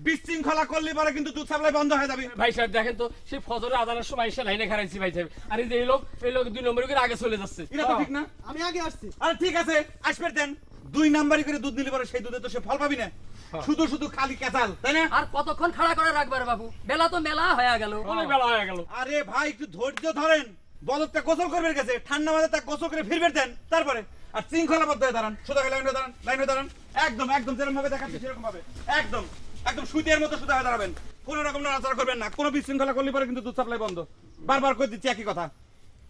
বিশৃঙ্খলা করলে পরে কিন্তু দুধ সাপ্লাই বন্ধ হয়ে যাবে। ভাই সাহেব দেখেন তো, সেই ফজরের আজানের সময় এসে লাইনে খারাইছি ভাই সাহেব, আর এই যে এই লোক 2 নম্বর করে আগে চলে যাচ্ছে। এটা তো ঠিক না, আমি আগে আসছি। আরে ঠিক আছে, আসবে দেন। 2 নাম্বারই করে দুধ নিলে পরে সেই দুধে তো সে ফল পাবি না, শুধু শুধু খালি কেচাল, তাই না? আর কতক্ষণ খাড়া করে রাখবে রে বাবু, বেলা তো মেলা হয়ে গেল। অনেক বেলা হয়ে গেল। আরে ভাই একটু ধৈর্য ধরেন, বলদটা গোসল করবে গেছে, ঠান্ডা মাঝে তা গোসল করে ফিরবে দেন, তারপরে আর শৃঙ্খলাবদ্ধ হয়ে দাঁড়ান, সোজা লাইনে দাঁড়ান, লাইনে দাঁড়ান, একদম একদম যেরকম ভাবে দেখাচ্ছি সেরকম ভাবে, একদম একদম সুদের মতো সোজা হয়ে দাঁড়াবেন, কোনো রকম নড়াচড়া করবেন না, কোনো বিশৃঙ্খলা করলে পরে কিন্তু দুধ সাপ্লাই বন্ধ। বারবার করে দিচ্ছি একই কথা,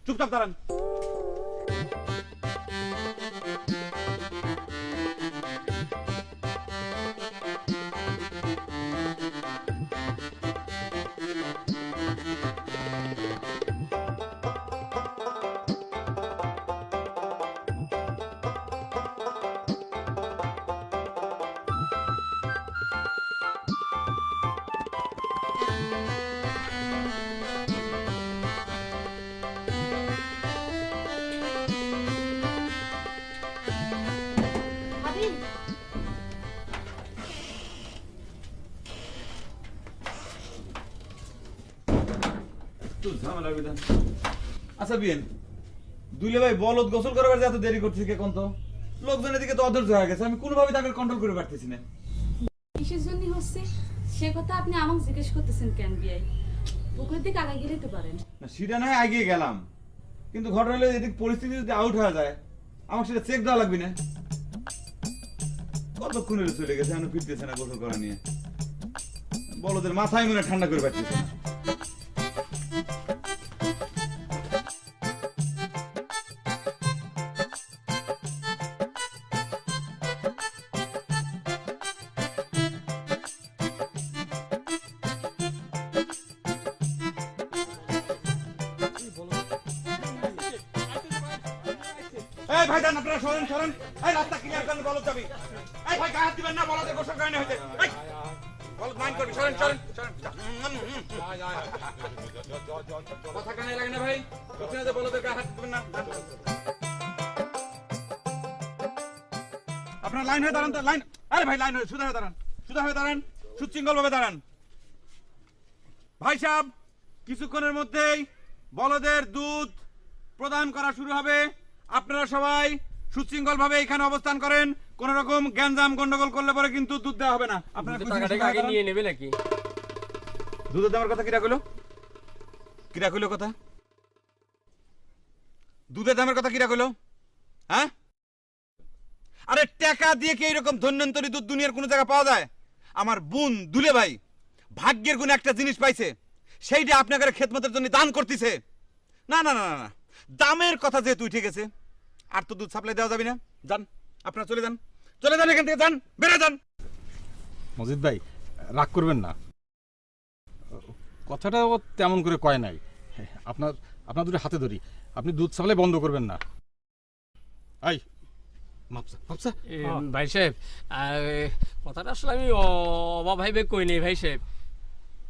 চুপচাপ দাঁড়ান। আচ্ছা বিয়েন, দুইলে ভাই বলদ গোসল করার যে এত দেরি করছে কে কোন তো? লোকজনের দিকে তো অধৈর্য হয়ে গেছে, আমি কোনোভাবে তাকে কন্ট্রোল করে পারতেছি না। কিসের জন্য হচ্ছে সে কথা আপনি আমাকে জিজ্ঞেস করতেছেন কেন বিয়াই? পুকুরের দিকে আগে গেলেই তো পারেন। না সেটা নয় এগিয়ে গেলাম, কিন্তু ঘটনা হলো এদিক পরিস্থিতি যদি আউট হয়ে যায় আমাকে সেটা চেক দেওয়া লাগবে না? কতক্ষণ হলো চলে গেছে, এখনো ফিরতেছে না গোসল করা নিয়ে, বলদের মাথায় মনে ঠান্ডা করে পারতেছে না। এই ভাই দান, আপনারা সরেন সরেন, এই রাস্তা ক্লিয়ার করেন, বলদ যাবি। এই ভাই গায়ে হাত দিবেন না, বলদের গোসল করে না হইতে, এই বলদ মাইন্ড করবি, সরেন সরেন সরেন। কথা কানে লাগে না ভাই, বুঝছেন যে বলদের গায়ে হাত দিবেন না। আপনারা লাইন হয়ে দাঁড়ান তো, লাইন, আরে ভাই লাইন হয়ে সুদা হয়ে দাঁড়ান, সুদা হয়ে দাঁড়ান, সুশৃঙ্খল ভাবে দাঁড়ান। ভাই সাহেব, কিছুক্ষণের মধ্যেই বলদের দুধ প্রদান করা শুরু হবে, আপনারা সবাই সুশৃঙ্খল ভাবে এখানে অবস্থান করেন, কোন রকম গ্যাঞ্জাম গন্ডগোল করলে পরে কিন্তু দুধ দেওয়া হবে না। আপনারা টাকাটা আগে নিয়ে নেবে নাকি? দুধের দামের কথা কিরা কইলো? কিরা কইলো কথা? দুধের দামের কথা কিরা কইলো? হ্যাঁ, আরে টাকা দিয়ে কি এরকম ধন্যন্তরী দুধ দুনিয়ার কোন জায়গায় পাওয়া যায়? আমার বোন দুলে ভাই ভাগ্যের গুণে একটা জিনিস পাইছে, সেইটা আপনাদের খেদমতের জন্য দান করতেছে। না না না না, দামের কথা যেহেতু উঠে গেছে আর তো দুধ সাপ্লাই দেওয়া যাবে না। যান আপনারা, চলে যান, চলে যান এখান থেকে, যান, বেড়ে যান। মজিদ ভাই রাগ করবেন না, কথাটা ও তেমন করে কয় নাই। আপনার দুটো হাতে ধরি, আপনি দুধ সাপ্লাই বন্ধ করবেন না। আই মাপসা মাপসা। ভাই সাহেব, কথাটা আসলে আমি অভাবে কই নেই ভাই সাহেব,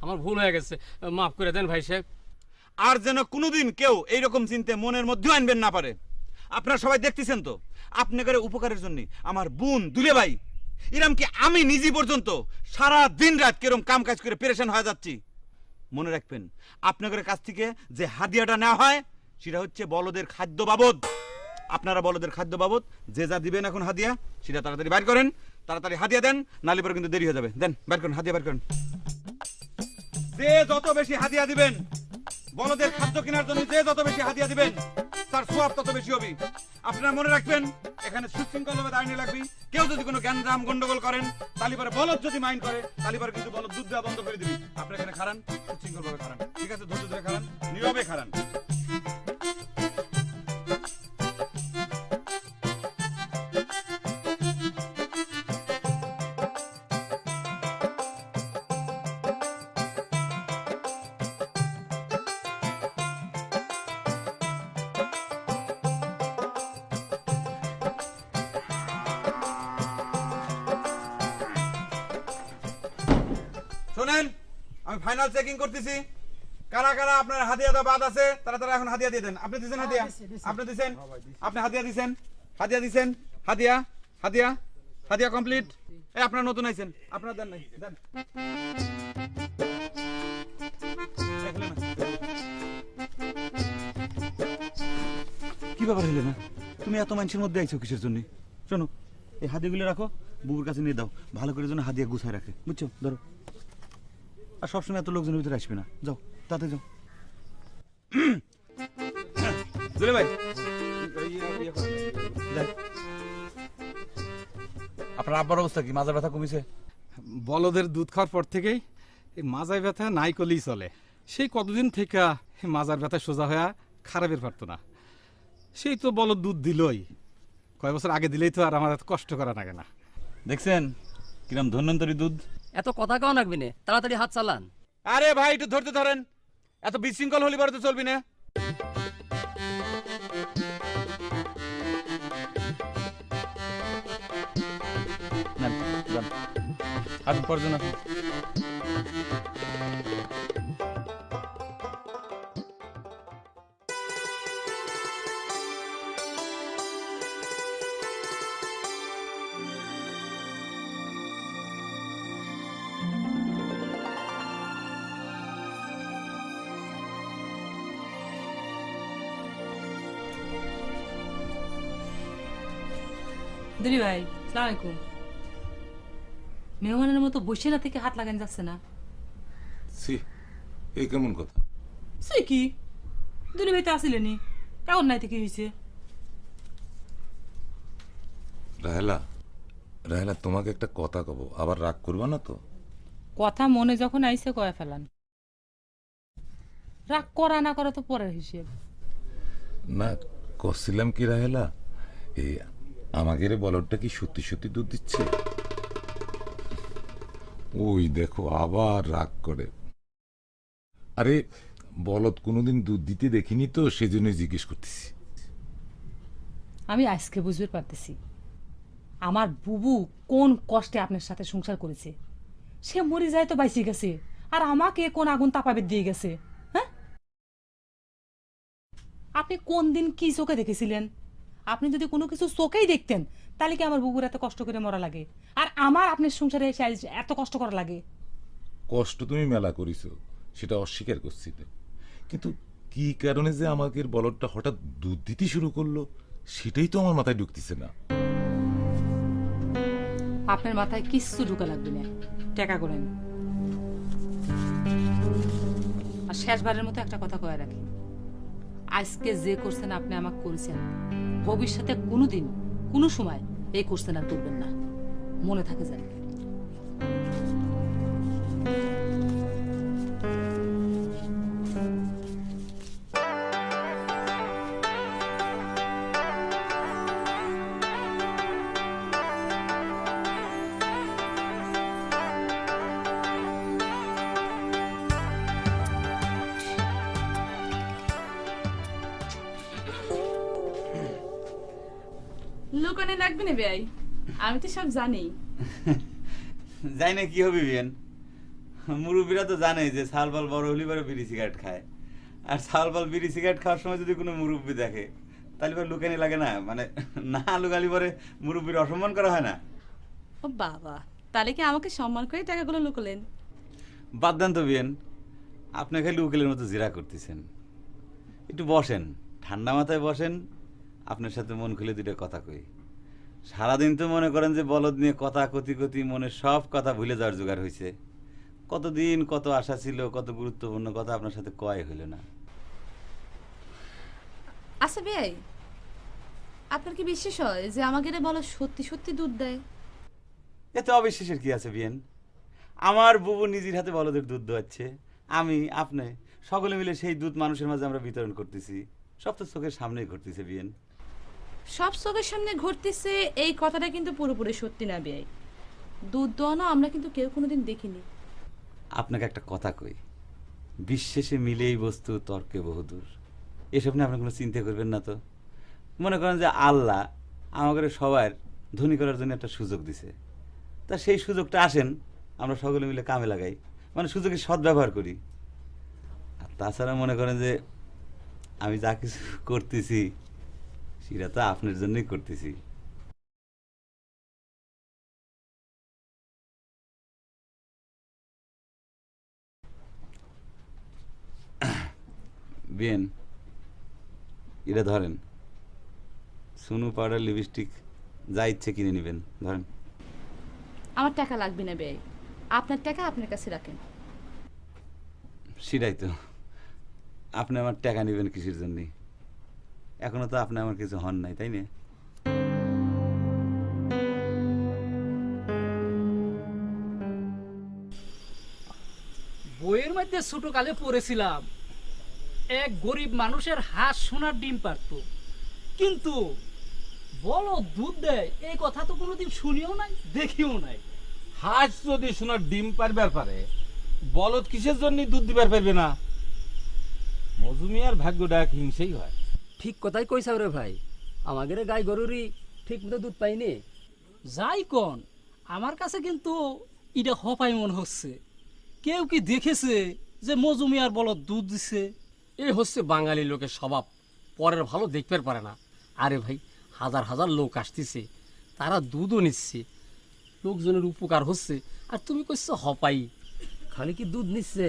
আমার ভুল হয়ে গেছে, মাফ করে দেন ভাই সাহেব। আর যেন কোনোদিন কেউ এইরকম চিন্তা মনের মধ্যে আনবেন না পারে। আপনারা সবাই দেখতেছেন তো, আপনাদের উপকারের জন্য আমার বোন দুলে ভাই এরম কি আমি নিজে পর্যন্ত সারা দিন রাত কেরম কাম কাজ করে পেরেশান হয়ে যাচ্ছি। মনে রাখবেন, আপনাদের কাছ থেকে যে হাদিয়াটা নেওয়া হয় সেটা হচ্ছে বলদের খাদ্য বাবদ। আপনারা বলদের খাদ্য বাবদ যে যা দিবেন এখন হাদিয়া, সেটা তাড়াতাড়ি বাইর করেন, তাড়াতাড়ি হাদিয়া দেন, নালে পরে কিন্তু দেরি হয়ে যাবে। দেন, বাইর করেন, হাদিয়া বাইর করেন। যে যত বেশি হাদিয়া দিবেন, বলদের খাদ্য কেনার জন্য যে যত বেশি হাদিয়া দিবেন তার সওয়াব তত বেশি হবে। আপনারা মনে রাখবেন, এখানে সুশৃঙ্খলভাবে দাঁড়িয়ে লাগবে। কেউ যদি কোনো গ্যাঞ্জাম গন্ডগোল করেন, তাহলে পরে বলদ যদি মাইন্ড করে, তাহলে পরে কিন্তু বলদ দুধ দেওয়া বন্ধ করে দিবি। আপনারা এখানে খারান, সুশৃঙ্খলভাবে খারান, ঠিক আছে? ধৈর্য ধরে খারান, নীরবে খারান। আমি ফাইনাল চেকিং করতেছি। কারা কারা আপনার হাদিয়া দেওয়া বাদ আছে তারা তারা এখন হাদিয়া দিয়ে দেন। আপনি দিছেন হাদিয়া? আপনি দিছেন? আপনি হাদিয়া দিছেন? হাদিয়া দিছেন? হাদিয়া হাদিয়া হাদিয়া কমপ্লিট। এই আপনারা নতুন আইছেন, আপনারা দেন নাই, দেন। কি ব্যাপার হইলে না? তুমি এত মানুষের মধ্যে আইছো কিসের জন্য? শোনো, এই হাদিয়াগুলো রাখো, বুবুর কাছে নিয়ে দাও, ভালো করে যেন হাদিয়া গুছায় রাখে, বুঝছো? ধরো। আর সবসময় এত লোকজনের ভিতরে আসবে না, যাও তাতে যাও। জুলে ভাই, আপনার আব্বার অবস্থা কি? মাজার ব্যথা কমিছে? বলদের দুধ খাওয়ার পর থেকেই এই মাজায় ব্যথা নাই করলেই চলে। সেই কতদিন থেকে এই মাজার ব্যথা সোজা হয়ে খারাপের পারতো না। সেই তো বলদ দুধ দিলই, কয় বছর আগে দিলেই তো আর আমার এত কষ্ট করা লাগে না। দেখছেন কিরম ধন্যন্তরী দুধ। এত কথা কও লাগবি না, তাড়াতাড়ি হাত চালান। আরে ভাই একটু ধরতে ধরেন, এত বিশৃঙ্খল হলি পরে তো চলবি না। আপনি পরজন আসুন। দিদি ভাই সালাম আলাইকুম। মেহমানের মতো বসে না থেকে হাত লাগান যাচ্ছে না। সি, এই কেমন কথা? সে কি দিদি ভাই তো আসিলেনি, কেমন নাই থেকে হয়েছে? রাহেলা, রাহেলা তোমাকে একটা কথা কব, আবার রাগ করবা না তো? কথা মনে যখন আইসে কয়ে ফেলান, রাগ করা না করা তো পরের হিসেব। না, করছিলাম কি রাহেলা, এই আমাকে রে বলদটা কি সত্যি সত্যি দুধ দিচ্ছে? ওই দেখো আবার রাগ করে। আরে বলদ কোনোদিন দুধ দিতে দেখিনি তো, সেজন্য জিজ্ঞেস করতেছি। আমি আজকে বুঝতে পারতেছি আমার বুবু কোন কষ্টে আপনার সাথে সংসার করেছে। সে মরে যায় তো বাইসে গেছে, আর আমাকে কোন আগুন তাপাবে দিয়ে গেছে। হ্যাঁ, আপনি কোন দিন কি চোখে দেখেছিলেন? আপনি যদি কোনো কিছু চোখেই দেখতেন তাহলে কি আমার বুবুর এত কষ্ট করে মরা লাগে, আর আমার আপনার সংসারে এসে এত কষ্ট করা লাগে? কষ্ট তুমি মেলা করিছো, সেটা অস্বীকার করছি না, কিন্তু কি কারণে যে আমাকে বলদটা হঠাৎ দুধ দিতে শুরু করলো সেটাই তো আমার মাথায় ঢুকতেছে না। আপনার মাথায় কিচ্ছু ঢুকা লাগবে না, টাকা করেন। আর শেষবারের মতো একটা কথা কয়ে রাখি, আজকে যে করছেন আপনি আমাকে করেছেন, ভবিষ্যতে কোনোদিন কোনো সময় এই করছেন আর করবেন না, মনে থাকে জানি। লুকানে লাগবে না ভাই, আমি তো সব জানি। যাই না কি হবে বিয়েন, মুরব্বীরা তো জানে যে সালবাল বড় হলি পরে বিড়ি সিগারেট খায়, আর সালবাল বিড়ি সিগারেট খাওয়ার সময় যদি কোনো মুরব্বী দেখে তাহলে পরে লুকানি লাগে না, মানে না লুকালি পরে মুরব্বীর অসম্মান করা হয় না। ও বাবা, তাহলে কি আমাকে সম্মান করে টাকাগুলো লুকলেন? বাদ দেন তো বিয়েন, আপনি খালি উকিলের মতো জিরা করতেছেন। একটু বসেন, ঠান্ডা মাথায় বসেন, আপনার সাথে মন খুলে দুটো কথা কই। সারাদিন তো মনে করেন যে বলদ নিয়ে কথা কতি মনে সব কথা ভুলে যাওয়ার জোগাড় হয়েছে। কতদিন কত আশা ছিল, কত গুরুত্বপূর্ণ কথা আপনার সাথে কয় হইল না। আচ্ছা ভাই, আপনার কি বিশ্বাস হয় যে আমাকে বলো সত্যি সত্যি দুধ দেয়? এতে অবিশ্বাসের কি আছে বিয়েন? আমার বুবু নিজের হাতে বলদের দুধ দোয়াচ্ছে, আমি আপনি সকলে মিলে সেই দুধ মানুষের মাঝে আমরা বিতরণ করতেছি, সব তো চোখের সামনেই ঘটতেছে বিয়েন। সব চোখের সামনে ঘটতেছে এই কথাটা কিন্তু পুরোপুরি সত্যি না ভাই। দুধ দোয়ানো আমরা কিন্তু কেউ কোনোদিন দেখিনি। আপনাকে একটা কথা কই, বিশ্বাসে মিলেই বস্তু, তর্কে বহুদূর। এসব নিয়ে আপনি কোনো চিন্তা করবেন না তো। মনে করেন যে আল্লাহ আমাদের সবার ধনী করার জন্য একটা সুযোগ দিছে, তা সেই সুযোগটা আসেন আমরা সকলে মিলে কামে লাগাই, মানে সুযোগের সদ্ব্যবহার করি। আর তাছাড়া মনে করেন যে আমি যা কিছু করতেছি সেটা তো আপনার জন্যই করতেছি। বিয়েন, এটা ধরেন, সুনু পাউডার, লিপস্টিক যা ইচ্ছে কিনে নেবেন, ধরেন। আমার টাকা লাগবে না বেআই, আপনার টাকা আপনার কাছে রাখেন। সেটাই তো, আপনি আমার টাকা নেবেন কিসের জন্য? এখনো তো আপনি আমার কিছু হন নাই, তাই না? বইয়ের মধ্যে ছোট কালে পড়েছিলাম এক গরিব মানুষের হাঁস সোনার ডিম পারত, কিন্তু বলো দুধ দেয় এই কথা তো কোনোদিন শুনিও নাই দেখিও নাই। হাঁস যদি সোনার ডিম পারবার পারে, বলদ কিসের জন্য দুধ দিবার পারবে না? মজুমিয়ার ভাগ্যটা এক হিংসেই হয়। ঠিক কথাই কইসাও রে ভাই, আমাদের গাই গরুরই ঠিক মতো দুধ পাইনি। যাই কোন আমার কাছে কিন্তু এটা হপাই মনে হচ্ছে। কেউ কি দেখেছে যে মজুমিয়ার বলদ দুধ দিছে? এই হচ্ছে বাঙালি লোকের স্বভাব, পরের ভালো দেখতে পারে না। আরে ভাই, হাজার হাজার লোক আসতেছে, তারা দুধও নিচ্ছে, লোকজনের উপকার হচ্ছে, আর তুমি কইছো হপাই। খালি কি দুধ নিচ্ছে?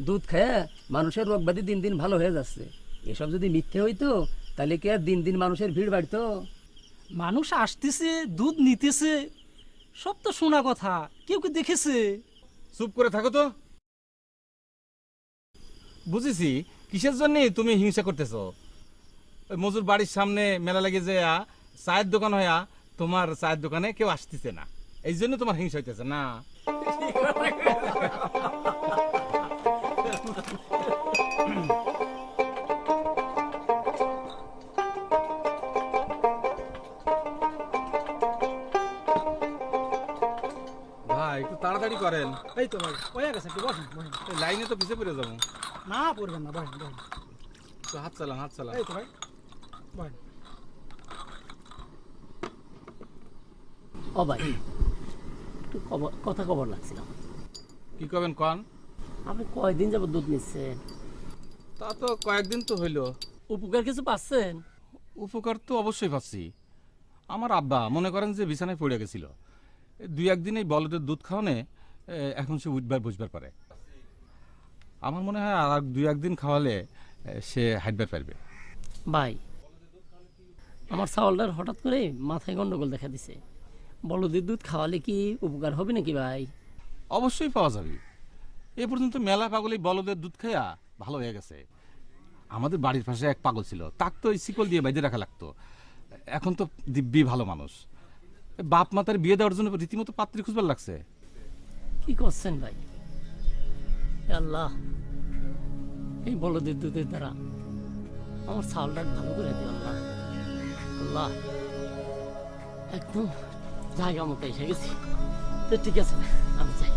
দুধ খায় মানুষের রোগ ব্যাধি দিন দিন ভালো হয়ে যাচ্ছে। এসব যদি মিথ্যে হইতো তাহলে কি আর দিন দিন মানুষের ভিড় বাড়তো? মানুষ আসতেছে দুধ নিতেছে, সব তো শোনা কথা, কেউ কি দেখেছে? চুপ করে থাকো তো। বুঝেছি কিসের জন্য তুমি হিংসা করতেছো। ওই মজুর বাড়ির সামনে মেলা লাগে যে চায়ের দোকান হইয়া তোমার চায়ের দোকানে কেউ আসতেছে না, এই জন্য তোমার হিংসা হইতেছে না? ভাই একটু তাড়াতাড়ি করেন। এই তো ভাই হয়ে গেছে, একটু বসেন বসেন। এই লাইনে তো পিছিয়ে পড়ে যাবো। না পড়বেন না, বসেন বসেন। তো হাত চালান, হাত চালান। এই তো ভাই বসেন। ও ভাই, একটু কথা খবর লাগছিল। কি করবেন কন? আপনি কয়দিন যাব দুধ নিচ্ছেন? তা তো কয়েকদিন তো হইলো। উপকার কিছু পাচ্ছেন? উপকার তো অবশ্যই পাচ্ছি। আমার আব্বা মনে করেন যে বিছানায় পড়ে গেছিল, দুই একদিন এই বলদের দুধ খাওয়ানে এখন সে উঠবার বুঝবার পারে। আমার মনে হয় আর দুই একদিন খাওয়ালে সে হাঁটবার পারবে। ভাই, আমার চাউলটার হঠাৎ করে মাথায় গন্ডগোল দেখা দিছে। বলদের দুধ খাওয়ালে কি উপকার হবে নাকি ভাই? অবশ্যই পাওয়া যাবে। এ পর্যন্ত মেলা পাগল এই বলদের দুধ খাইয়া ভালো হয়ে গেছে। আমাদের বাড়ির পাশে এক পাগল ছিল, তাক তো এই শিকল দিয়ে বাইরে রাখা লাগতো। এখন তো দিব্যি ভালো মানুষ। বাপ মাতার বিয়ে দেওয়ার জন্য রীতিমতো পাত্রী খুঁজবার লাগছে। কি করছেন ভাই? আল্লাহ, এই বলদের দুধের দ্বারা আমার চাউলটা ভালো করে দিও আল্লাহ। আল্লাহ, একদম জায়গা মতো এসে গেছি। তো ঠিক আছে, আমি যাই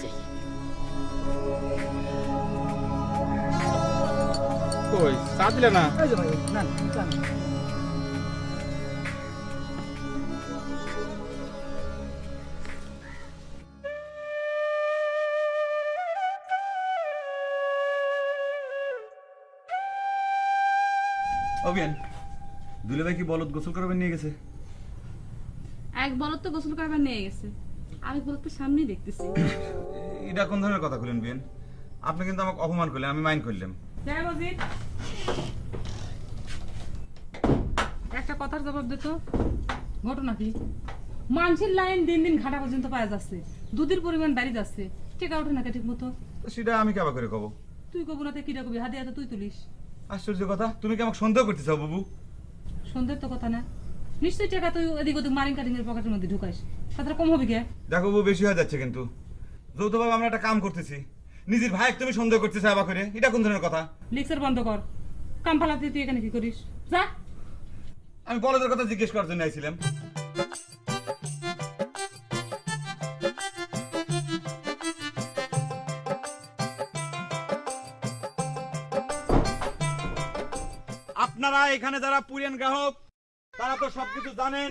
যাই। কই চা দিলে না? এই যে ভাই না না না। অবিয়ান, দুলে ভাই কি বলদ গোসল করবেন নিয়ে গেছে? এক বলদ তো গোসল করবার নিয়ে গেছে, আরেক বলদ তো সামনেই দেখতেছি। এটা কোন ধরনের কথা বলেন বিয়েন? আপনি কিন্তু আমাকে অপমান করলেন, আমি মাইন্ড করলাম। জয় মজিদ, একটা কথার জবাব দে তো। ঘটনা কি? মানুষের লাইন দিন দিন ঘাটা পর্যন্ত পাওয়া যাচ্ছে, দুধের পরিমাণ বাড়ি যাচ্ছে, টেকা ওঠে না ঠিক মতো। তো সেটা আমি কেবা করে কব? তুই কবু না কিরা কবি, হাতে হাতে তুই তুলিস। আশ্চর্য কথা, তুমি কি আমাকে সন্দেহ করতে চাও বাবু? সন্দেহ তো কথা না, নিশ্চয়ই টাকা তুই এদিক ওদিক মারিং কাটিং এর পকেটের মধ্যে ঢুকাইস, তাতে কম হবে কে? দেখো বাবু, বেশি হয়ে যাচ্ছে কিন্তু। যৌথভাবে আমরা একটা কাম করতেছি, নিজের ভাই তুমি সন্দেহ করতেছ আবার করে, এটা কোন ধরনের কথা? লেকচার বন্ধ কর, কাম ফালাতে তুই এখানে কি করিস? যা। আমি বলদের কথা জিজ্ঞেস করার জন্য আইছিলাম। আপনারা এখানে যারা পুরান গ্রাহক তারা তো সবকিছু জানেন,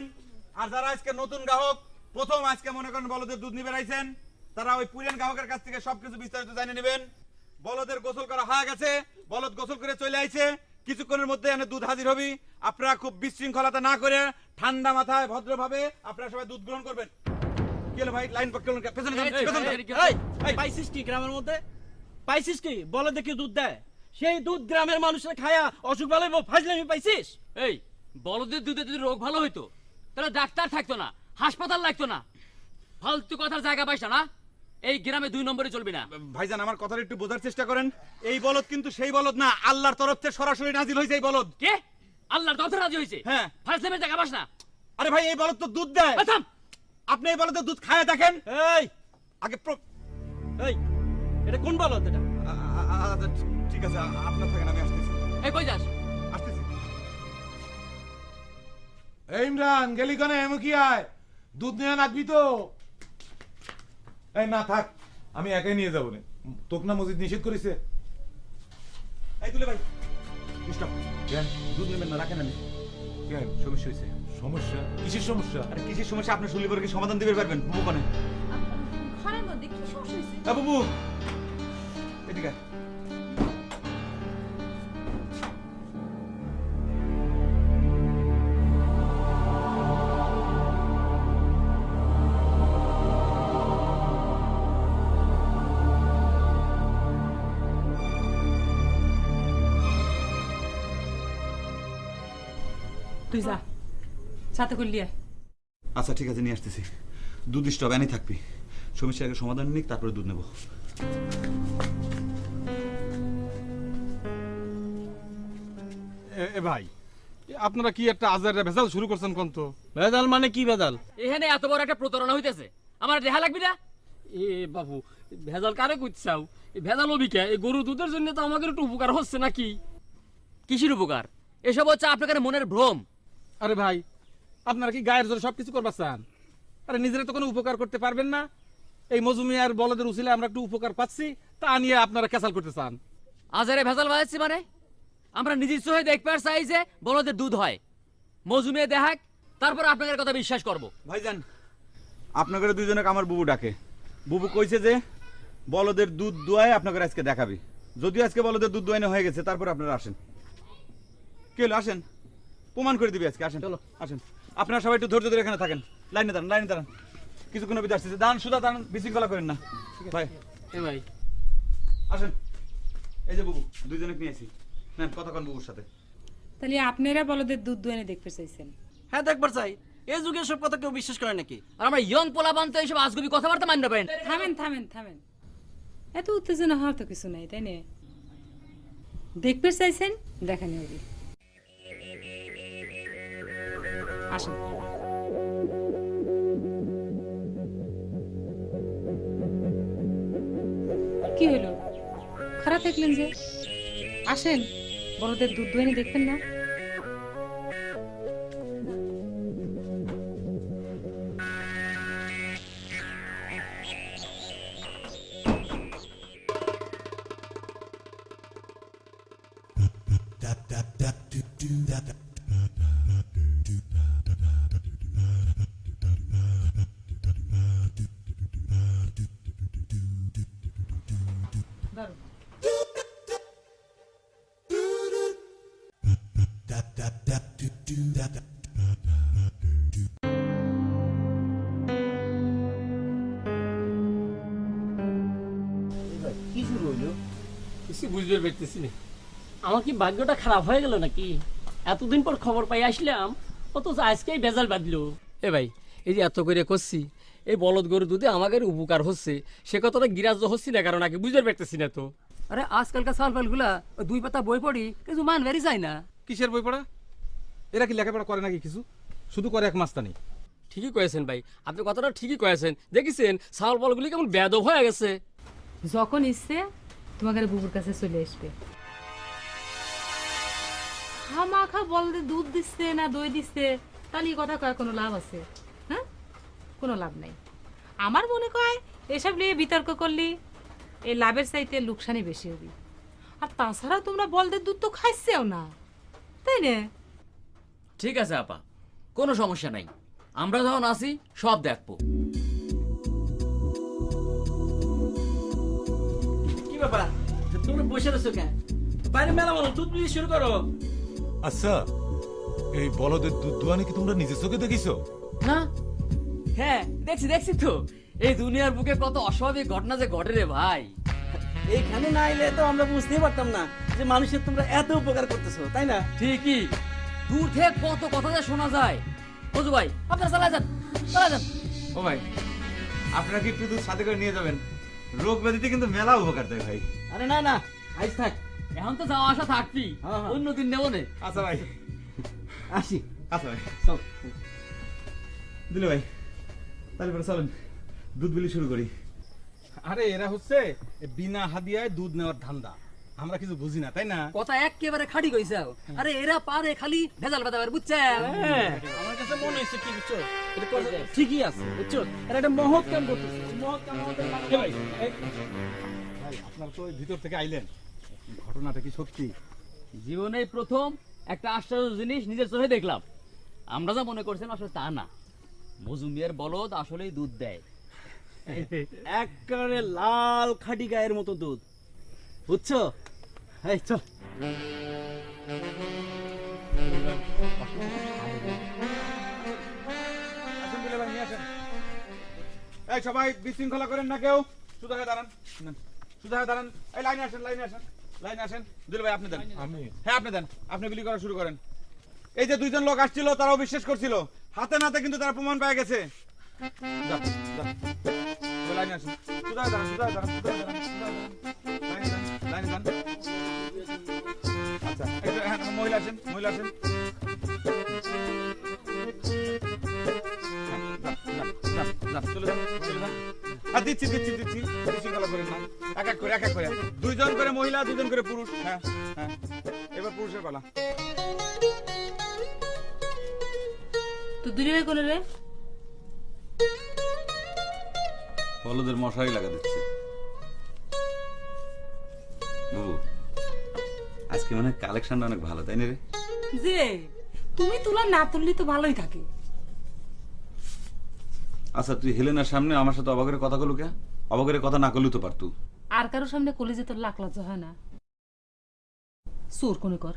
আর যারা আজকে নতুন গ্রাহক, প্রথম আজকে মনে করেন বলদের দুধ নিবে আইছেন, তারা ওই পুরান গ্রাহকের কাছ থেকে সবকিছু বিস্তারিত জানিয়ে নেবেন। বলদের গোসল করা হয়ে গেছে, বলদ গোসল করে চলে আইছে, কিছুক্ষণের মধ্যে এনে দুধ হাজির হবি। আপনারা খুব বিশৃঙ্খলতা না করে ঠান্ডা মাথায় ভদ্রভাবে আপনারা সবাই দুধ গ্রহণ করবেন। কি হলো ভাই, লাইন পেছনে যান, পেছনে যান। এই পাইছিস কি গ্রামের মধ্যে? পাইছিস কি বলে দেখি দুধ দেয়? সেই দুধ গ্রামের মানুষের খায়া অসুখ ভালো ফাজলামি পাইছিস? এই বলদের দুধে যদি রোগ ভালো হইতো তাহলে ডাক্তার থাকতো না, হাসপাতাল লাগতো না। ফালতু কথার জায়গা পাইছ না, এই গ্রামে 2 নম্বরে চলবি না। ভাইজান আমার কথাটা একটু বোঝার চেষ্টা করেন। এই বলদ কিন্তু সেই বলদ না, আল্লাহর তরফ থেকে সরাসরি নাজিল হয়েছে এই বলদ। কে আল্লাহর দরজা রাজি হইছে? হ্যাঁ। ফাজলামের জায়গা পাস না। আরে ভাই এই বলদ তো দুধ দেয়। থাম। আপনি এই বলদের দুধ খায় দেখেন। এই আগে এই এটা কোন বলদ এটা? ঠিক আছে, আপনার থাকেন, আমি আসতেছি। এই কই যাস? আসতেছি। এই ইমরান গেলি কেন? এমকি আয়, দুধ নিয়ে নাকবি তো? এই না থাক, আমি একাই নিয়ে যাবো না। তোক না মসজিদ নিষেধ করেছে? এই তুলে ভাই স্টপ, কেন? দুধ নেবেন না, রাখেন। আমি কেন? সমস্যা হয়েছে। সমস্যা? কিসের সমস্যা? আরে কিসের সমস্যা আপনি শুনলে পরে কি সমাধান দিতে পারবেন? বুবু কোনে? ঘরের মধ্যে কি সমস্যা হয়েছে? বুবু এদিকে আয়। তুই যা সাথে করলি আয়। আচ্ছা ঠিক আছে, নিয়ে আসতেছি। দুধ স্টপ এনে থাকবি, সমস্যার আগে সমাধান নিক, তারপরে দুধ নেব। এ ভাই, আপনারা কি একটা আজারের ভেজাল শুরু করছেন কোন তো? ভেজাল মানে কি ভেজাল? এখানে এত বড় একটা প্রতারণা হইতেছে, আমার দেখা লাগবি না? এ বাবু, ভেজাল কারে কইছাও? এই ভেজাল অবিকা এই গরু দুধের জন্য তো আমাদের একটু উপকার হচ্ছে নাকি? কিসের উপকার? এসব হচ্ছে আপনাদের মনের ভ্রম। আরে ভাই, আপনারা কি গায়ের জোরে সবকিছু করবার চান? আরে নিজেরা তো কোনো উপকার করতে পারবেন না। এই মজুমিয়ার বলদের উসিলে আমরা একটু উপকার পাচ্ছি, তা নিয়ে আপনারা ক্যাসাল করতে চান। আজারে ভেজাল বাজাচ্ছি মানে? আমরা নিজের চোখে দেখবার চাই যে বলদের দুধ হয়, মজুমে দেখাক, তারপর আপনাদের কথা বিশ্বাস করব। ভাইজান আপনাদের দুইজনকে আমার বুবু ডাকে। বুবু কইছে যে বলদের দুধ দোয়ায় আপনাদের আজকে দেখাবি। যদিও আজকে বলদের দুধ দোয়ানো হয়ে গেছে, তারপর আপনারা আসেন। কে হলো? আসেন, প্রমাণ করে দিবি আজকে। আসেন, চলো আসেন। আপনারা সবাই একটু ধৈর্য ধরে এখানে থাকেন, লাইনে দাঁড়ান, লাইনে দাঁড়ান। কিছুক্ষণ বিদায় আসতেছে, দাঁড়ান, সুদা দাঁড়ান, বিশৃঙ্খলা করেন না ভাই। এ ভাই, আসেন, এই যে বুবু দুইজনে নিয়েছি, নেন কথা কন বুবুর সাথে। তাহলে আপনারা বলদের দুধ দুয়ানে দেখতে চাইছেন? হ্যাঁ দেখবার চাই। এই যুগে সব কথা কেউ বিশ্বাস করে নাকি? আর আমরা ইয়ং পোলাপান তো এইসব আজগুবি কথাবার্তা মানতে পারেন। থামেন থামেন থামেন, এত উত্তেজনা হওয়ার তো কিছু নাই, তাই না? দেখতে চাইছেন, দেখানি হবে। আসুন। কি হলো, খারাপ দেখলেন যে? আসেন, বড়দের দুধ দোয়ানি দেখবেন না? কি শুরু হইলো? কিছু বুঝতে পারতেছি না। আমার কি ভাগ্যটা খারাপ হয়ে গেল নাকি? এতদিন পর খবর পাই আসলাম, অথচ আজকেই বেজাল বাঁধলো। এ ভাই, এই যে এত করে করছি, এই বলদ গরু দুধে আমাদের উপকার হচ্ছে, সে কথাটা গিরাজ্য হচ্ছে না, কারণ আগে বুঝতে পারতেছি না তো। আরে আজকালকার সালফালগুলা ওই 2 পাতা বই পড়ি কিছু মান বেরি যায় না। কিসের বই পড়া? এরা কি লেখাপড়া করে নাকি কিছু? শুধু করে এক মাস্তানি। ঠিকই কয়েছেন ভাই, আপনি কথাটা ঠিকই কয়েছেন। দেখেছেন ছাগল বলগুলি কেমন বেয়াদব হয়ে গেছে। যখন ইচ্ছে তোমাদের বুবুর কাছে চলে আসবে। খামাখা বলদে দুধ দিচ্ছে না দই দিচ্ছে, তাহলে এই কথা কয় কোনো লাভ আছে? হ্যাঁ, কোনো লাভ নাই। আমার মনে কয় এসব নিয়ে বিতর্ক করলি এই লাভের চাইতে লোকসানই বেশি হবে। আর তাছাড়া তোমরা বলদের দুধ তো খাইছেও না, তাই না? ঠিক আছে আপা, কোনো সমস্যা নাই, আমরা যখন আসি সব দেখবো। ব্যাপার তোমরা বসে রয়েছো কেন? বাইরে মেলা মানুষ, দুধ বিক্রি শুরু করো। আচ্ছা, এই বলদের দুধ দোয়ানি কি তোমরা নিজের চোখে দেখিছো? না হ্যাঁ দেখছি তো, এই দুনিয়ার বুকে কত অস্বাভাবিক ঘটনা যে ঘটে রে ভাই। এইখানে না এলে তো আমরা বুঝতেই পারতাম না যে মানুষের তোমরা এত উপকার করতেছো, তাই না? ঠিকই, দূর থেকে কত কথা যে শোনা যায়। বুঝু ভাই আপনারা চালা যান। ও ভাই, আপনারা কি একটু দুধ সাথে করে নিয়ে যাবেন? রোগ ব্যাধিতে কিন্তু মেলা উপকার দেয় ভাই। আরে না না, আইস থাক। এখন তো যাওয়া আসা থাকবি, হ্যাঁ। অন্যদিন নেবো নে। আচ্ছা ভাই, আসি। আচ্ছা ভাই, চল। দিলে ভাই, তাহলে পরে চলেন দুধ বিলি শুরু করি। আরে এরা হচ্ছে বিনা হাদিয়ায় দুধ নেওয়ার ধান্দা, আমরা কিছু বুঝি না, তাই না? কথা একেবারে খাড়ি কইছে। আরে এরা পারে খালি ভেজাল ভেজাল, বুঝছেন? আমার কাছে মনে হচ্ছে কি বুঝছো, এটা কথা ঠিকই আছে, বুঝছো? এরা একটা মহৎ কাম করতেছে, মহৎ কাম আমাদের লাগবে। ভাই ভাই আপনারা তো ওই ভিতর থেকে আইলেন, ঘটনাটা কি সত্যি? জীবনে প্রথম একটা আশ্চর্য জিনিস নিজের চোখে দেখলাম। আমরা যা মনে করছেন আসলে তা না। মজুমিয়ার বলদ আসলেই দুধ দেয়। একেবারে লাল খাঁটি গায়ের মতো দুধ, বুঝছো? এই চল। আসেন দিলে ভাই, নিয়ে আসেন। এই সবাই বিশৃঙ্খলা করেন না কেউ, সুদা হয়ে দাঁড়ান, সুদা হয়ে দাঁড়ান। এই লাইনে আসেন, লাইনে আসেন। দিলে ভাই আপনি দেন। আমি হ্যাঁ আপনি দেন, আপনি বিলি করা শুরু করেন। এই যে দুইজন লোক আসছিল তারাও বিশ্বাস করছিল, হাতে নাতে কিন্তু তারা প্রমাণ পেয়ে গেছে। যান, যান। ওই লাইনে আসেন, সুদা হয়ে দাঁড়ান, সুদা হয়ে দাঁড়ান, সুদা হয়ে দাঁড়ান, সুদা হয়ে দাঁড়ান। লাইনে যান। আচ্ছা, এই যে, হ্যাঁ, মহিলা আসেন, মহিলা আসেন। চলে যান, চলে যান। হ্যাঁ, দিচ্ছি। বিশৃঙ্খলা করেন না। এক এক করে। দুইজন করে মহিলা, দুজন করে পুরুষ। হ্যাঁ, এবার পুরুষের পালা। তো দুলি ভাই কোনে রে? বলদের মশারি লাগা দিচ্ছে। বাবু, আজকে মানে কালেকশনটা অনেক ভালো, তাই না রে? যে তুমি তুলা না তুললি তো ভালোই থাকে। আচ্ছা, তুই হেলেনার সামনে আমার সাথে অবাকের কথা কলু কে? অবাকের কথা না করলেও তো পারতু। আর কারো সামনে কলেজে তোর লাখ লজ্জা হয় না? চোর কোনে কর।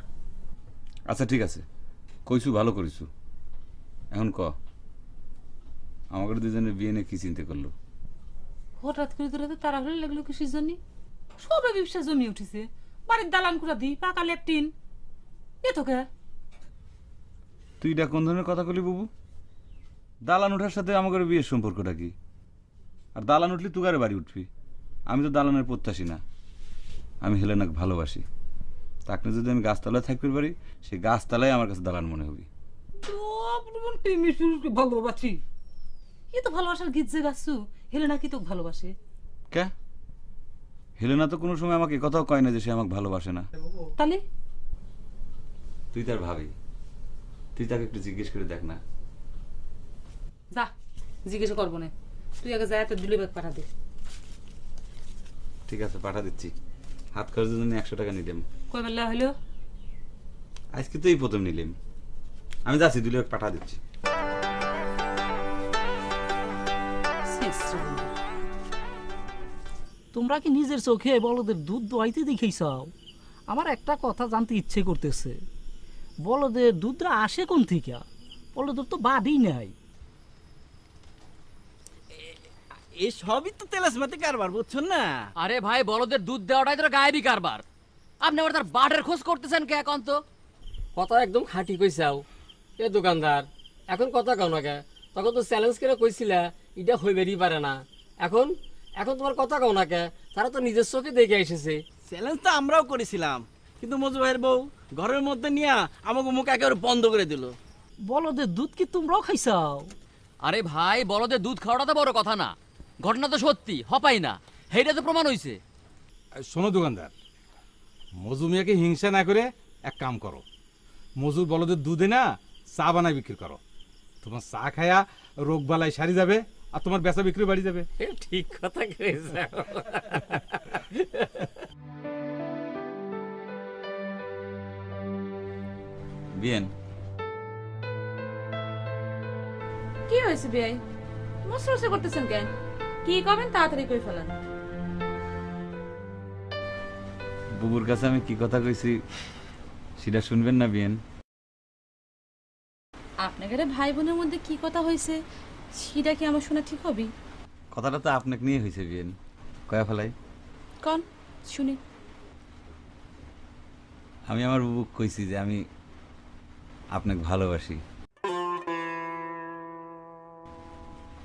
আচ্ছা ঠিক আছে, কইছু ভালো করিছু। এখন ক, আমাকে দুজনের বিয়ে নিয়ে কি চিন্তা করলো? হঠাৎ করে তোরা তো তাড়াহুড়ো লাগলো কিসের জন্য? সবে ব্যবসা জমি উঠেছে, বাড়ির দালান কুড়া দি, পাকা লেপটিন, এ তো কে? তুই এটা কোন ধরনের কথা কলি বাবু? দালান উঠার সাথে আমাদের বিয়ের সম্পর্কটা কি? আর দালান উঠলি তুগারে বাড়ি উঠবি। আমি তো দালানের প্রত্যাশী না, আমি হেলেনাকে ভালোবাসি। তাকে যদি আমি গাছতলায় থাকতে পারি, সেই গাছতলায় আমার কাছে দালান মনে হবে। ভালোবাসি, এ তো ভালোবাসার গীত যে গাছু। হেলেনা কি তোকে ভালোবাসে? কে? হেলেনা তো কোনো সময় আমাকে কথাও কয় না যে সে আমাকে ভালোবাসে না। তাহলে তুই তার ভাবি, তুই তাকে একটু জিজ্ঞেস করে দেখ না। যা, জিজ্ঞেস করবো না। তুই আগে যায় তোর দিলে পাঠা দে। ঠিক আছে, পাঠা দিচ্ছি। হাত খরচের জন্য 100 টাকা নিলাম। কয় বেলা হইলো? আজকে তো এই প্রথম নিলাম। আমি যাচ্ছি, দিলে পাঠা দিচ্ছি। তোমরা কি নিজের চোখে বলদের দুধ দোয়াইতে দেখেছাও? আমার একটা কথা জানতে ইচ্ছে করতেছে, বলদের দুধটা আসে কোন থেকে? বলদের তো বাড়ি নাই। এই সবই তো তেলাসমাতি কারবার, বুঝছো না? আরে ভাই, বলদের দুধ দেওয়াটাই তো গায়েবী কারবার। আপনি আবার তার বাটের খোঁজ করতেছেন কে এখন? তো কথা একদম খাঁটি কইছাও এ দোকানদার। এখন কথা কও না কে? তখন তো চ্যালেঞ্জ করে কইছিলা এটা হইবেরই পারে না। এখন তোমার কথা কও না কে? তারা তো নিজের চোখে দেখে এসেছে। চ্যালেঞ্জ তো আমরাও করেছিলাম, কিন্তু মজু ভাইয়ের বউ ঘরের মধ্যে নিয়ে আমাকে মুখ একেবারে বন্ধ করে দিল। বলদের দুধ কি তোমরাও খাইছাও? আরে ভাই, বলদের দুধ খাওয়াটা তো বড় কথা না, ঘটনা তো সত্যি, হপাই না, সেইটা তো প্রমাণ হইছে। শোনো দোকানদার, মজুমিয়াকে হিংসা না করে এক কাম করো, মজুর বলদের দুধে না চা বানায় বিক্রি করো। তোমার চা খায়া রোগ বালাই সারি যাবে, আর তোমার বেচা বিক্রি বাড়ি যাবে। ঠিক কথা কইছো। বিয়েন, কি হয়েছে বিয়াই? মশরসে করতেছেন কেন? কি করবেন তাড়াতাড়ি কই ফেলেন। বুবুর কাছে আমি কি কথা কইছি সেটা শুনবেন না বিয়েন? আপনাদের ভাই বোনের মধ্যে কি কথা হয়েছে সেটা কি আমার শোনা ঠিক হবে? কথাটা তো আপনাকে নিয়ে হয়েছে বিয়েন, কয়া ফেলাই। কোন শুনি। আমি আমার বুবুক কইছি যে আমি আপনাকে ভালোবাসি।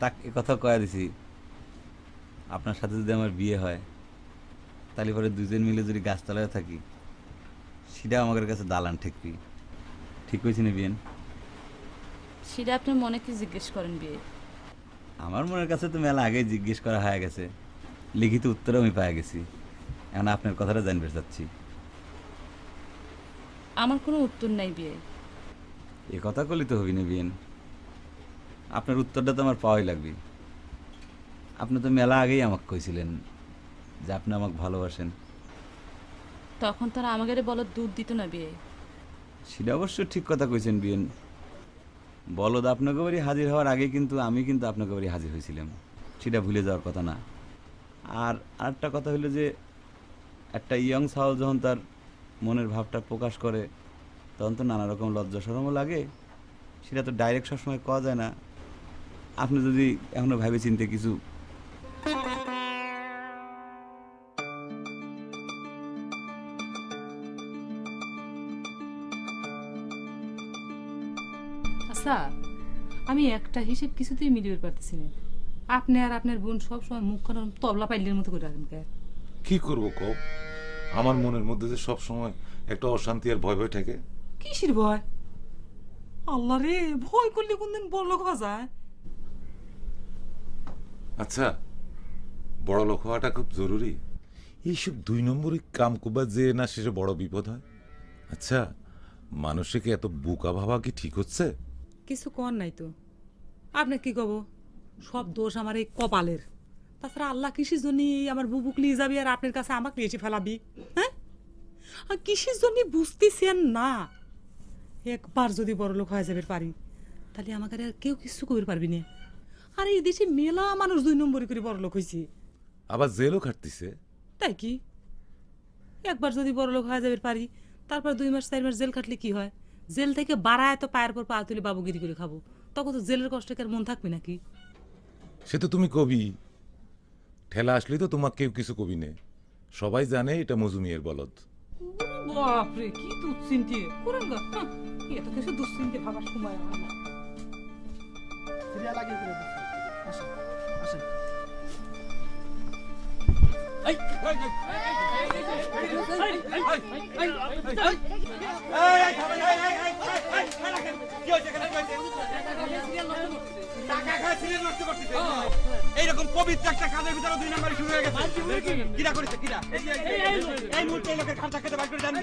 তাক এ কথা কয়া দিছি, আপনার সাথে যদি আমার বিয়ে হয় তাহলে পরে দুজন মিলে যদি গাছতলায় থাকি সেটা আমাদের কাছে দালান ঠেকবি। ঠিক কইছি না বিয়েন? সেটা আপনার মনে কি জিজ্ঞেস করেন বিয়ে? আমার মনের কাছে তো মেলা আগেই জিজ্ঞেস করা হয়ে গেছে, লিখিত উত্তরও আমি পাই গেছি। এখন আপনার কথাটা জানতে চাচ্ছি। আমার কোনো উত্তর নাই বিয়ে। এ কথা কলি তো হবি না বিয়েন, আপনার উত্তরটা তো আমার পাওয়াই লাগবে। আপনি তো মেলা আগেই আমাকে কইছিলেন যে আপনি আমাকে ভালোবাসেন। তখন তারা আমাদের বলো দুধ দিত না বিয়ে। সেটা অবশ্য ঠিক কথা কইছেন বিয়েন। বলদ আপনাকে বাড়ি হাজির হওয়ার আগে কিন্তু আমি কিন্তু আপনাকে বাড়ি হাজির হয়েছিলাম, সেটা ভুলে যাওয়ার কথা না। আর আরেকটা কথা হলো যে একটা ইয়ং ছাওয়াল যখন তার মনের ভাবটা প্রকাশ করে তখন তো নানা রকম লজ্জা শরমও লাগে, সেটা তো ডাইরেক্ট সবসময় কওয়া যায় না। আপনি যদি এখনো ভাবে চিনতে কিছু আচ্ছা, আমি একটা হিসেব কিছুতেই মিলিয়ে পারতেছি না। আপনি আর আপনার বোন সবসময় মুখখান তবলা পাইলের মতো করে রাখেন কে? কি করবো কব, আমার মনের মধ্যে যে সব সময় একটা অশান্তি আর ভয় ভয় থাকে। কিসের ভয়? আল্লাহ রে, ভয় করলে কোনদিন বড় লোক হওয়া যায়? আচ্ছা, বড় লোক হওয়াটা খুব জরুরি? এইসব 2 নম্বরই কাম কুবা যে না শেষে বড় বিপদ হয়। আচ্ছা, মানুষকে এত বোকা ভাবা কি ঠিক হচ্ছে? কিছু কর নাই তো। আপনি কি কব? সব দোষ আমার এই কপালের। তাছাড়া আল্লাহ কিসের জন্য আমার বুবুক নিয়ে যাবি আর আপনার কাছে আমাকে এসে ফেলাবি? হ্যাঁ, আর কিসের জন্য বুঝতেছেন না? একবার যদি বড় লোক হয়ে যাবে পারি তাহলে আমাকে আর কেউ কিছু করতে পারবি না। আর এই দেশে মেলা মানুষ 2 নম্বরই করে বড় লোক হয়েছে। আবার জেলও খাটতিছে। তাই কি? একবার যদি বড় লোক হয়ে যাবে পারি, তারপর 2 মাস 4 মাস জেল কাটলে কি হয়? জেল থেকে বাড়ায় তো পায়ের পর পা তুলে বাবুগিরি করে খাবো, তখন তো জেলের কষ্ট আর মন থাকবে নাকি? সে তো তুমি কবি, ঠেলা আসলেই তো তোমাকে কেউ কিছু কবি নে। সবাই জানে এটা মজুমিয়ের বলদ। বাপরে, কি দুশ্চিন্তে করেন গা! এত কিছু দুশ্চিন্তে ভাবার সময় হয় না। এইরকম পবিত্র একটা কাজের ভিতরে 2 নম্বরই শুরু হয়ে গেছে। কিরা করেছে কিরা? এই মুহূর্তে এই লোকের খাতা খেতে বাইর করে দেন।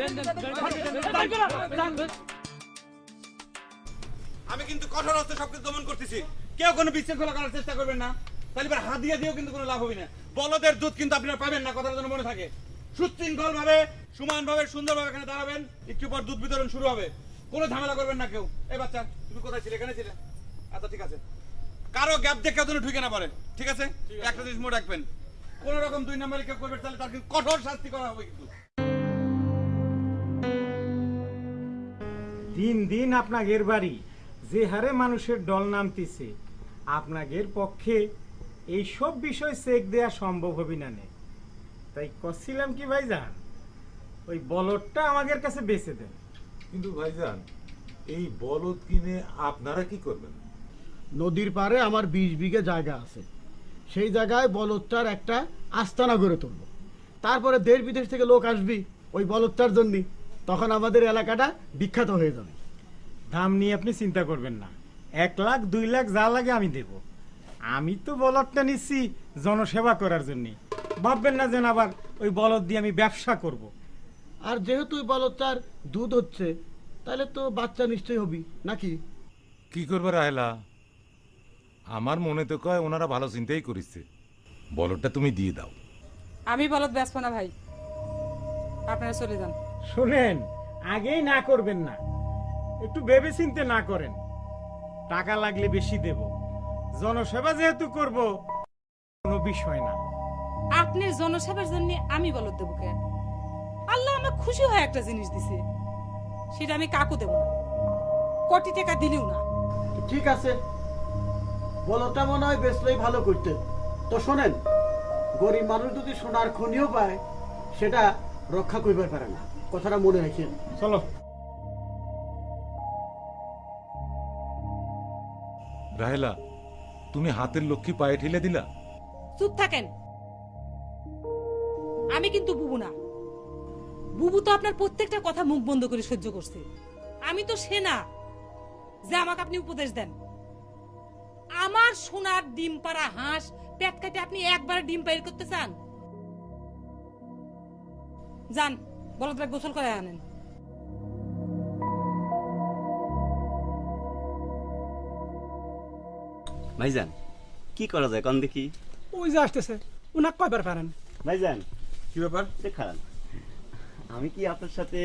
আমি কিন্তু কঠোর হস্তে সবকিছু দমন করতেছি, কেউ কোনো বিশৃঙ্খলা করার চেষ্টা করবেন না। তাহলে এবার হাত দিয়ে দিয়েও কিন্তু কোনো লাভ হবে না। বলদের দুধ কিন্তু আপনারা পাবেন না, কথাটা যেন মনে থাকে। সুশৃঙ্খল ভাবে, সমান ভাবে, সুন্দর ভাবে এখানে দাঁড়াবেন। একটু পর দুধ বিতরণ শুরু হবে, কোনো ঝামেলা করবেন না কেউ। এই বাচ্চা, তুমি কোথায় ছিলে? এখানে ছিলে? আচ্ছা ঠিক আছে, কারো গ্যাপ দেখে যেন ঢুকে না পারে, ঠিক আছে? একটা জিনিস মনে রাখবেন, কোন রকম 2 নম্বরে কেউ করবে তাহলে তার কিন্তু কঠোর শাস্তি করা হবে। কিন্তু দিন দিন আপনাদের বাড়ি যে হারে মানুষের দল নামতেছে, আপনাদের পক্ষে এই সব বিষয় চেক দেয়া সম্ভব হবে না। তাই করছিলাম কি ভাইজান, ওই বলদটা আমাদের কাছে বেচে দেন। কিন্তু ভাইজান, এই বলদ কিনে আপনারা কি করবেন? নদীর পাড়ে আমার 20 বিঘা জায়গা আছে, সেই জায়গায় বলদটার একটা আস্তানা গড়ে তুলব। তারপরে দেশ বিদেশ থেকে লোক আসবি ওই বলদটার জন্য, তখন আমাদের এলাকাটা বিখ্যাত হয়ে যাবে। দাম নিয়ে আপনি চিন্তা করবেন না, 1 লাখ 2 লাখ যা লাগে আমি দেব। আমি তো বলদটা নিচ্ছি জনসেবা করার জন্য, ভাববেন না যেন আবার ওই বলদ দিয়ে আমি ব্যবসা করব। আর যেহেতু ওই বলদটার দুধ হচ্ছে, তাহলে তো বাচ্চা নিশ্চয়ই হবি নাকি? কি করবার আয়লা? আমার মনে তো কয় ওনারা ভালো চিন্তাই করিছে। বলদটা তুমি দিয়ে দাও। আমি বলদ বেচবো না ভাই, আপনারা চলে যান। শুনেন, আগেই না করবেন না, একটু ভেবে চিন্তে না করেন। টাকা লাগলে বেশি দেব, জনসেবা যেহেতু করব কোনো বিষয় না। আপনার জনসেবার জন্য আমি বলদ দেবো কে? আল্লাহ আমার খুশি হয় একটা জিনিস দিছে, সেটা আমি কাকু দেব না, কোটি টাকা দিলেও না। ঠিক আছে, বলদটা মনে হয় বেচলেই ভালো করতে। তো শোনেন, গরিব মানুষ যদি সোনার খনিও পায় সেটা রক্ষা করবার পারে না, কথাটা মনে রাখেন। চলো। রাহেলা, তুমি হাতের লক্ষ্মী পায়ে ঠেলে দিলা। চুপ থাকেন, আমি কিন্তু বুবু না। বুবু তো আপনার প্রত্যেকটা কথা মুখ বন্ধ করে সহ্য করছে, আমি তো সে না যে আমাকে আপনি উপদেশ দেন। আমার সোনার ডিম পাড়া হাঁস পেট কাটে আপনি একবার ডিম বাইর করতে চান? যান, বলদরা গোসল করে আনেন। ভাইজান কি করা যায় কোন দেখি? ওই যে আসতেছে, উনাক কয়বার পারেন? ভাইজান কি ব্যাপার? দেখান, আমি কি আপনার সাথে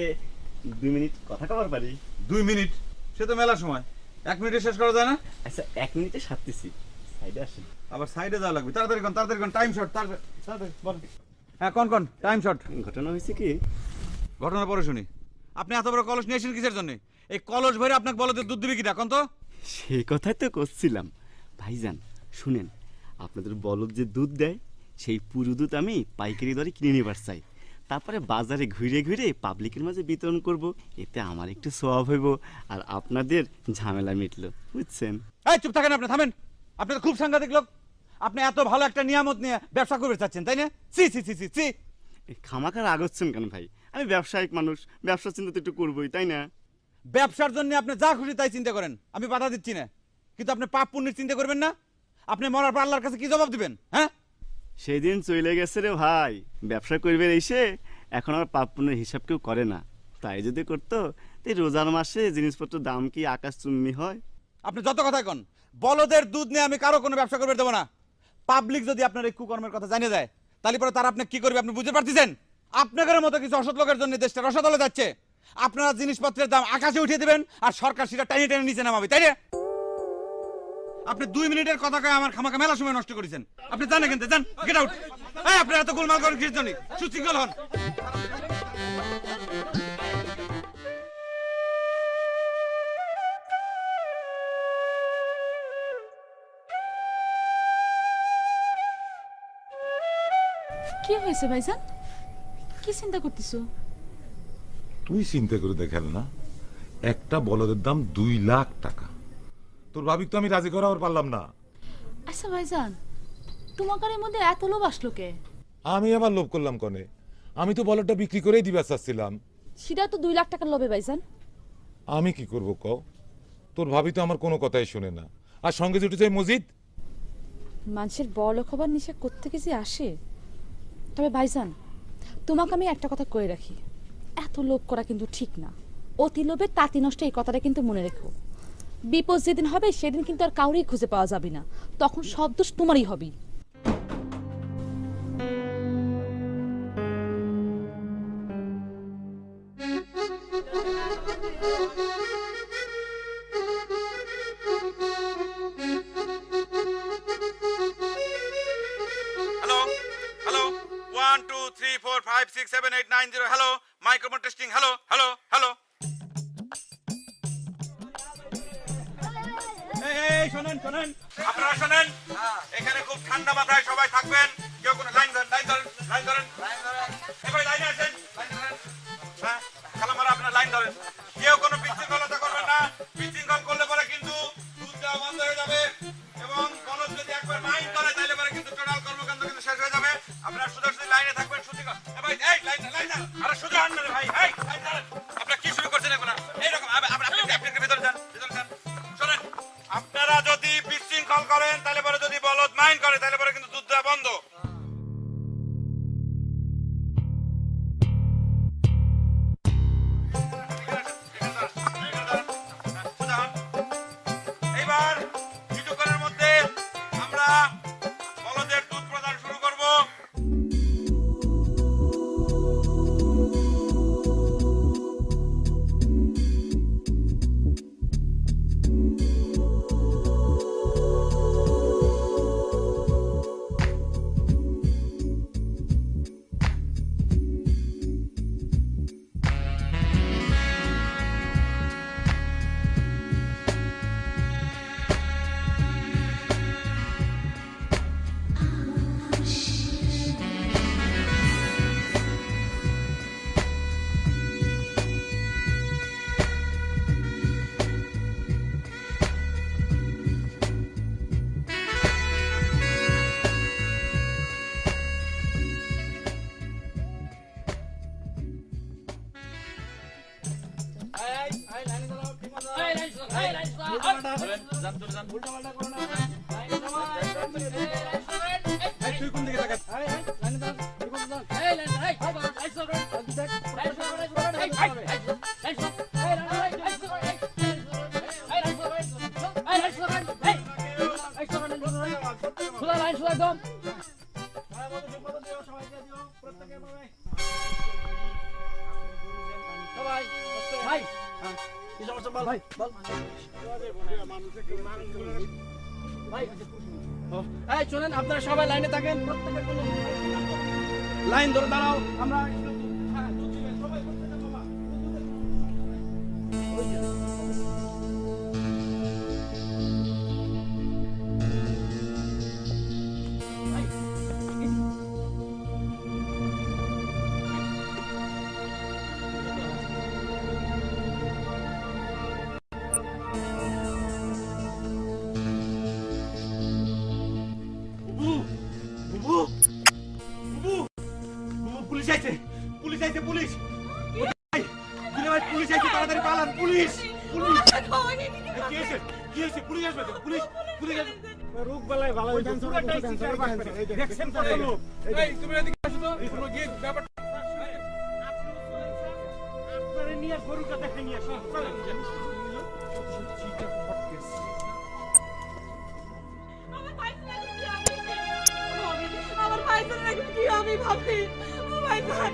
2 মিনিট কথা কবার পারি? 2 মিনিট? সে তো মেলা সময়, 1 মিনিটে শেষ করা যায় না? আচ্ছা 1 মিনিটে সারতেছি, সাইডে আসেন। আবার সাইডে যাওয়া লাগবে, তাড়াতাড়ি কোন, তাড়াতাড়ি কোন, টাইম শর্ট, তাড়াতাড়ি বলেন। হ্যাঁ কোন টাইম শর্ট। ঘটনা হয়েছে কি? ঘটনা পরে শুনি। আপনি এত বড় কলস নিয়ে এসেছেন কিসের জন্য? এই কলস ভরে আপনাকে বলদের দুধ দিবে কিনা কোন তো? সেই কথাই তো করছিলাম। ভাইজান শুনেন, আপনাদের বলদ যে দুধ দেয় সেই পুরো দুধ আমি পাইকারি দরে কিনে নিবার চাই, তারপরে বাজারে ঘুরে ঘুরে পাবলিকের মাঝে বিতরণ করব, এতে আমার একটু সওয়াব হইব আর আপনাদের ঝামেলা মিটলো, বুঝছেন? এই চুপ থাকেন, আপনি থামেন। আপনি তো খুব সাংঘাতিক লোক। আপনি এত ভালো একটা নিয়ামত নিয়ে ব্যবসা করতে চাচ্ছেন, তাই না? সি সি সি সি সি। খামাখার আগচ্ছেন কেন ভাই? আমি ব্যবসায়িক মানুষ, ব্যবসা চিন্তা তো একটু করবোই, তাই না? ব্যবসার জন্য আপনি যা খুশি তাই চিন্তা করেন, আমি বাধা দিচ্ছি না, কিন্তু আপনি পাপ পুণ্যের চিন্তা করবেন না। আপনি মরার পর আল্লাহর কাছে কি জবাব দিবেন? হ্যাঁ, সেই দিন চলে গেছে রে ভাই। ব্যবসা করবে এসে এখন আর পাপ পুণ্যের হিসাব কেউ করে না। তাই যদি করতো তাই রোজার মাসে জিনিসপত্রের দাম কি আকাশ চুম্বি হয়? আপনি যত কথা কন, বলদের দুধ নিয়ে আমি কারো কোনো ব্যবসা করবে দেবো না। পাবলিক যদি আপনার এই কুকর্মের কথা জানিয়ে দেয়, তাহলে পরে তারা আপনি কি করবে আপনি বুঝতে পারতেছেন? আপনাদের মতো কিছু অসৎ লোকের জন্য দেশটা রসাতলে যাচ্ছে। আপনারা জিনিসপত্রের দাম আকাশে উঠিয়ে দিবেন আর সরকার সেটা টাইনে টাইনে নিচে নামাবে, তাই না? আপনি 2 মিনিটের কথা কয়ে আমার খামাকা মেলা সময় নষ্ট করেছেন। আপনি জানেন কিন্তু, যান, গেট আউট। এই আপনি এত গোলমাল করেন কিসের জন্য? সুশৃঙ্খল হন। কি হয়েছে ভাইজান? কি চিন্তা করতেছো? তুই চিন্তা করে দেখেন না, একটা বলদের দাম 2 লাখ টাকা। তোর ভাবি তো আমি রাজি করাবার পারলাম না। আচ্ছা ভাইজান, তোমার মধ্যে এত লোভ আসলো কে? আমি আবার লোভ করলাম কনে? আমি তো বলদটা বিক্রি করেই দিবা চাচ্ছিলাম। সেটা তো 2 লাখ টাকার লোভে ভাইজান। আমি কি করব কও? তোর ভাবি তো আমার কোনো কথাই শুনে না, আর সঙ্গে জুটে যায় মজিদ। মানুষের বড় খবর নিশা কোত্থেকে যে আসে। তবে ভাইজান, তোমাকে আমি একটা কথা কয়ে রাখি, এত লোভ করা কিন্তু ঠিক না। অতি লোভে তাঁতি নষ্ট, এই কথাটা কিন্তু মনে রেখো। বিপদ যেদিন হবে সেদিন কিন্তু আর কাউরেই খুঁজে পাওয়া যাবে না, তখন সব দোষ তোমারই হবে। Hello hello, 1 2 3 4 5 6 7 8 9 0। Hello, microphone testing. Hello hello hello. এই শুনেন শুনেন, আপনারা শুনেন, এখানে খুব ঠান্ডা মাথায় সবাই থাকবেন। কেউ কোনো লাইন ধরেন, লাইন ধরেন, লাইন ধরেন। এবার লাইনে আসেন, লাইন ধরেন। হ্যাঁ, খালামারা আপনার লাইন ধরেন। কেউ কোনো বিশৃঙ্খলতা করবেন না। বিশৃঙ্খল করলে পরে কিন্তু দুধ দেওয়া বন্ধ হয়ে যাবে, এবং বলদ যদি একবার মাইন করে তাহলে পরে কিন্তু টোটাল কর্মকাণ্ড কিন্তু শেষ হয়ে যাবে। আপনারা সোজা সোজা লাইনে থাকবেন। সুতিকা ভাই, এই লাইন লাইন না, আরে সোজা হান না রে ভাই, এই লাইন ধরেন। আপনারা কি শুরু করছেন এখন? এইরকম আপনি ভিতরে যান, ভিতরে যান। শুনেন, আপনারা যদি বিশৃঙ্খল করেন তাহলে পরে যদি বলদ মাইন করে তাহলে পরে কিন্তু দুধ দেওয়া বন্ধ। এইবার কিছুক্ষণের মধ্যে আমরা বলদের দুধ প্রদান শুরু করব। তুই কোন দিকে তাকাস? চলেন আপনারা সবাই লাইনে থাকেন, প্রত্যেকের কোনো লাইন ধরে দাঁড়াও। আমরা পুলিশ আইছে, পুলিশ আইছে, পুলিশ! ভাই, দুলে ভাই, পুলিশ আইছে, তাড়াতাড়ি পালান, পুলিশ! পুলিশ! কি হয়েছে? কি হয়েছে? পুলিশ আসবে তো, পুলিশ! পুলিশ আসবে। রোগ বেলায় ভালো হইছে, পুরাটাই চিটার বাটপার। দেখছেন কত লোক? এই তুমি এদিকে আসো তো, এই গিয়ে ব্যাপার আপনারা নিয়ে গরুটা দেখে নিয়ে আসুন। চলেন। আমার ভাইজান এখন কি হবে ভাবি? আমার ভাইজান,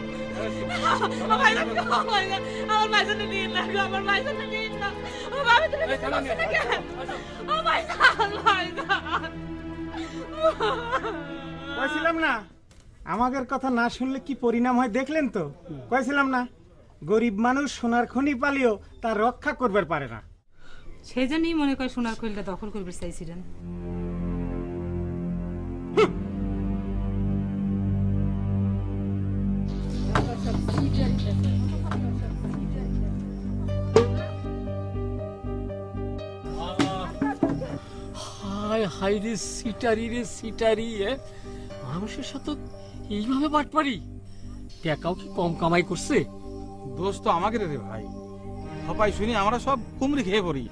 আমার ভাইজান, আমার ভাইজান নিয়ে না, আমার ভাইজান নিয়ে না। ভাবি তুমি কিছু করছো না কেন? আমার ভাইজান, ভাইজান। কইছিলাম না, আমাদের কথা না শুনলে কি পরিণাম হয় দেখলেন তো? কইছিলাম না, গরিব মানুষ সোনার খনি পালিও তার রক্ষা করবার পারে না। সেই জন্যই মনে করে সোনার খনিটা দখল করবে চাইছিলেন। হায় হায় রে সিটারি রে সিটারি, মানুষের সাথে এইভাবে বাটপারি? টাকাও কি কম কামাই করছে? দোষ তো আমাকে রে ভাই, হপাই শুনি আমরা সব কুমড়ি খেয়ে পড়ি।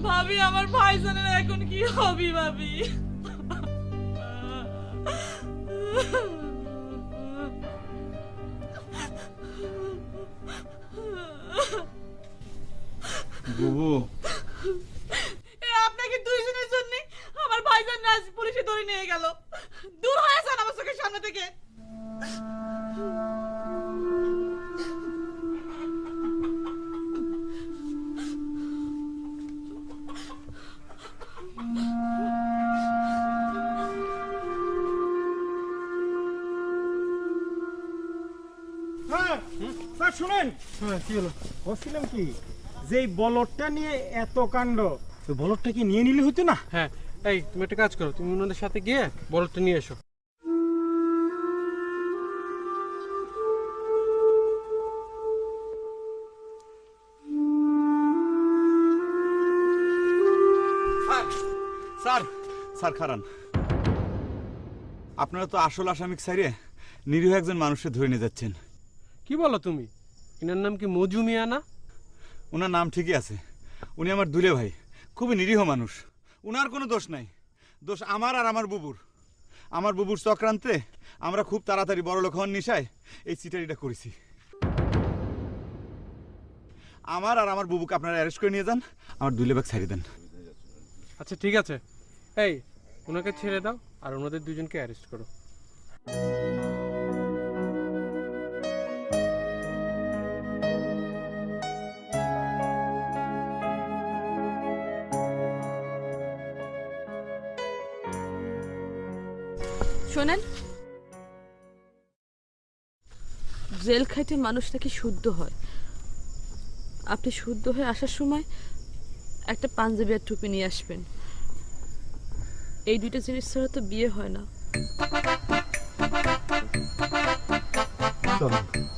ভাবি আমার ভাইজানের এখন কি হবে ভাবি? বুবু, আপনাকে দুইজনের জন্য আমার ভাইজান রাজ পুলিশে ধরে নিয়ে গেল। দূর হয়ে যান আমার চোখের সামনে থেকে। হ্যাঁ, স্যার শুনেন। কি হলো? বলছিলাম কি, যে এই বলদটা নিয়ে এত কাণ্ড, ওই বলদটা কি নিয়ে নিলে হতো না? হ্যাঁ, এই তুমি একটা কাজ করো, তুমি ওনাদের সাথে গিয়ে বলদটা নিয়ে এসো। স্যার, স্যার খারান, আপনারা তো আসল আসামিক সাইরে নিরীহ একজন মানুষকে ধরে নিয়ে যাচ্ছেন। কি বলো তুমি? এনার নাম কি মজু মিয়া না? ওনার নাম ঠিকই আছে, উনি আমার দুলে ভাই, খুবই নিরীহ মানুষ, উনার কোনো দোষ নাই, দোষ আমার আর আমার বুবুর। আমার বুবুর চক্রান্তে আমরা খুব তাড়াতাড়ি বড়লোক হওয়ার নিশায় এই চিটারিটা করেছি। আমার আর আমার বুবুকে আপনারা অ্যারেস্ট করে নিয়ে যান, আমার দুলে ভাগ ছাড়িয়ে দেন। আচ্ছা ঠিক আছে, এই ওনাকে ছেড়ে দাও আর ওনাদের দুজনকে অ্যারেস্ট করো। শোনেন, জেল খাইতে মানুষ নাকি শুদ্ধ হয়। আপনি শুদ্ধ হয়ে আসার সময় একটা পাঞ্জাবি আর টুপি নিয়ে আসবেন। এই দুইটা জিনিস ছাড়া তো বিয়ে হয় না। চলেন